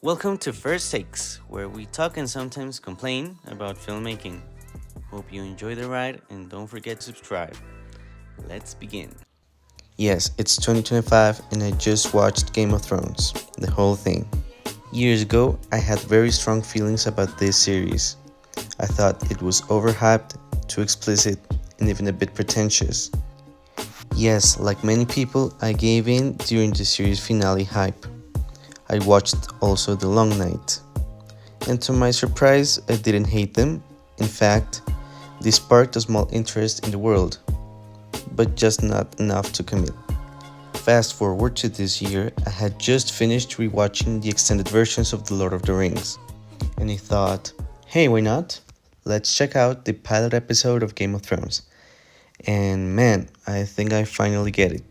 Welcome to First Takes, where we talk and sometimes complain about filmmaking. Hope you enjoy the ride and don't forget to subscribe. Let's begin. Yes, it's 2025 and I just watched Game of Thrones, the whole thing. Years ago, I had very strong feelings about this series. I thought it was overhyped, too explicit, and even a bit pretentious. Yes, like many people, I gave in during the series finale hype. I watched also The Long Night. And to my surprise, I didn't hate them. In fact, they sparked a small interest in the world, but just not enough to commit. Fast forward to this year, I had just finished rewatching the extended versions of The Lord of the Rings, and I thought, hey, why not? Let's check out the pilot episode of Game of Thrones. And man, I think I finally get it.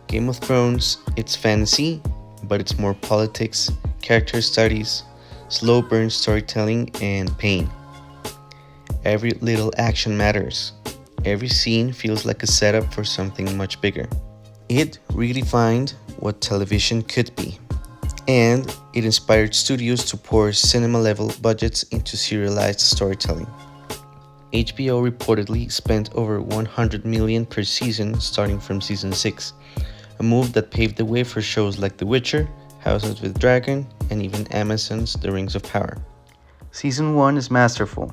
Game of Thrones, it's fantasy, but it's more politics, character studies, slow burn storytelling, and pain. Every little action matters. Every scene feels like a setup for something much bigger. It redefined what television could be, and it inspired studios to pour cinema level budgets into serialized storytelling. HBO reportedly spent over 100 million per season starting from season 6, a move that paved the way for shows like The Witcher, House of the Dragon, and even Amazon's The Rings of Power. Season 1 is masterful.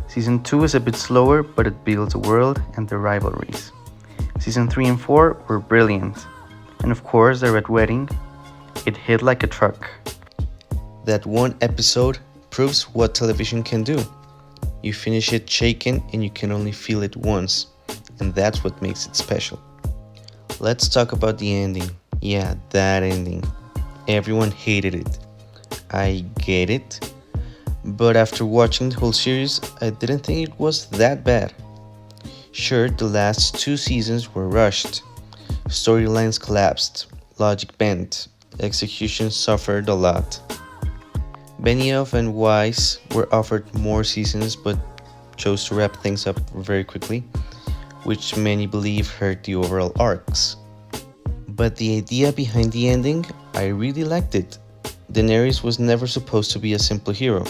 Season 2 is a bit slower, but it builds a world and the rivalries. Season 3 and 4 were brilliant. And of course, the Red Wedding, it hit like a truck. That one episode proves what television can do. You finish it shaken and you can only feel it once, and that's what makes it special. Let's talk about the ending. Yeah, that ending. Everyone hated it. I get it. But after watching the whole series, I didn't think it was that bad. Sure, the last 2 seasons were rushed. Storylines collapsed, logic bent, execution suffered a lot. Benioff and Weiss were offered more seasons but chose to wrap things up very quickly, which many believe hurt the overall arcs. But the idea behind the ending, I really liked it. Daenerys was never supposed to be a simple hero.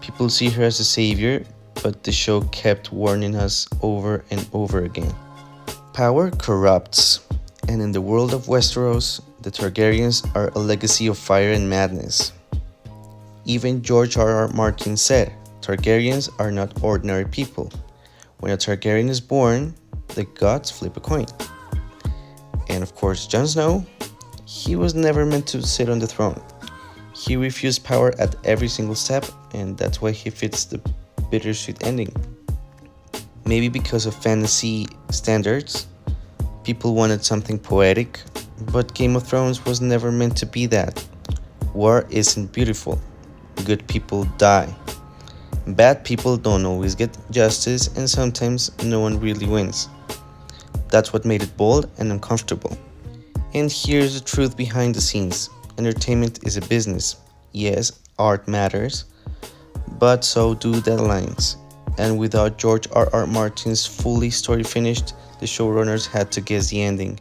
People see her as a savior, but the show kept warning us over and over again. Power corrupts, and in the world of Westeros, the Targaryens are a legacy of fire and madness. Even George R.R. Martin said, Targaryens are not ordinary people. When a Targaryen is born, the gods flip a coin. And of course, Jon Snow, he was never meant to sit on the throne. He refused power at every single step, and that's why he fits the bittersweet ending. Maybe because of fantasy standards, people wanted something poetic, but Game of Thrones was never meant to be that. War isn't beautiful. Good people die. Bad people don't always get justice, and sometimes no one really wins. That's what made it bold and uncomfortable. And here's the truth behind the scenes. Entertainment is a business. Yes, art matters, but so do deadlines. And without George R.R. Martin's fully story finished, the showrunners had to guess the ending.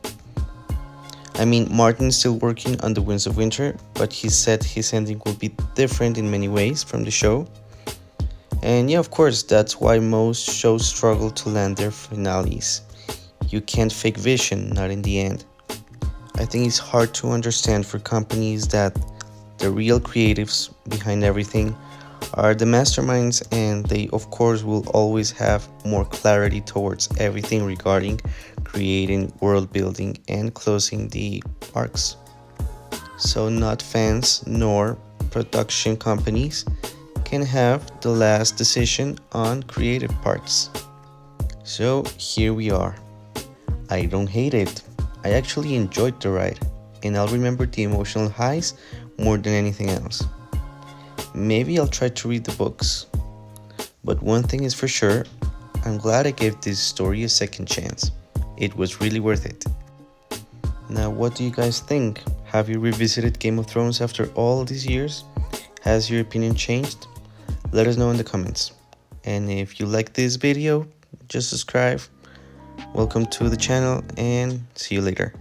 I mean, Martin's still working on The Winds of Winter, but he said his ending will be different in many ways from the show. And yeah, of course, that's why most shows struggle to land their finales. You can't fake vision, not in the end. I think it's hard to understand for companies that the real creatives behind everything are the masterminds, and they of course will always have more clarity towards everything regarding creating world building and closing the arcs. So not fans nor production companies can have the last decision on creative parts. So here we are. I don't hate it. I actually enjoyed the ride, and I'll remember the emotional highs more than anything else. Maybe I'll try to read the books. But one thing is for sure, I'm glad I gave this story a second chance. It was really worth it. Now, what do you guys think? Have you revisited Game of Thrones after all these years? Has your opinion changed? Let us know in the comments. And if you like this video, just subscribe. Welcome to the channel and see you later.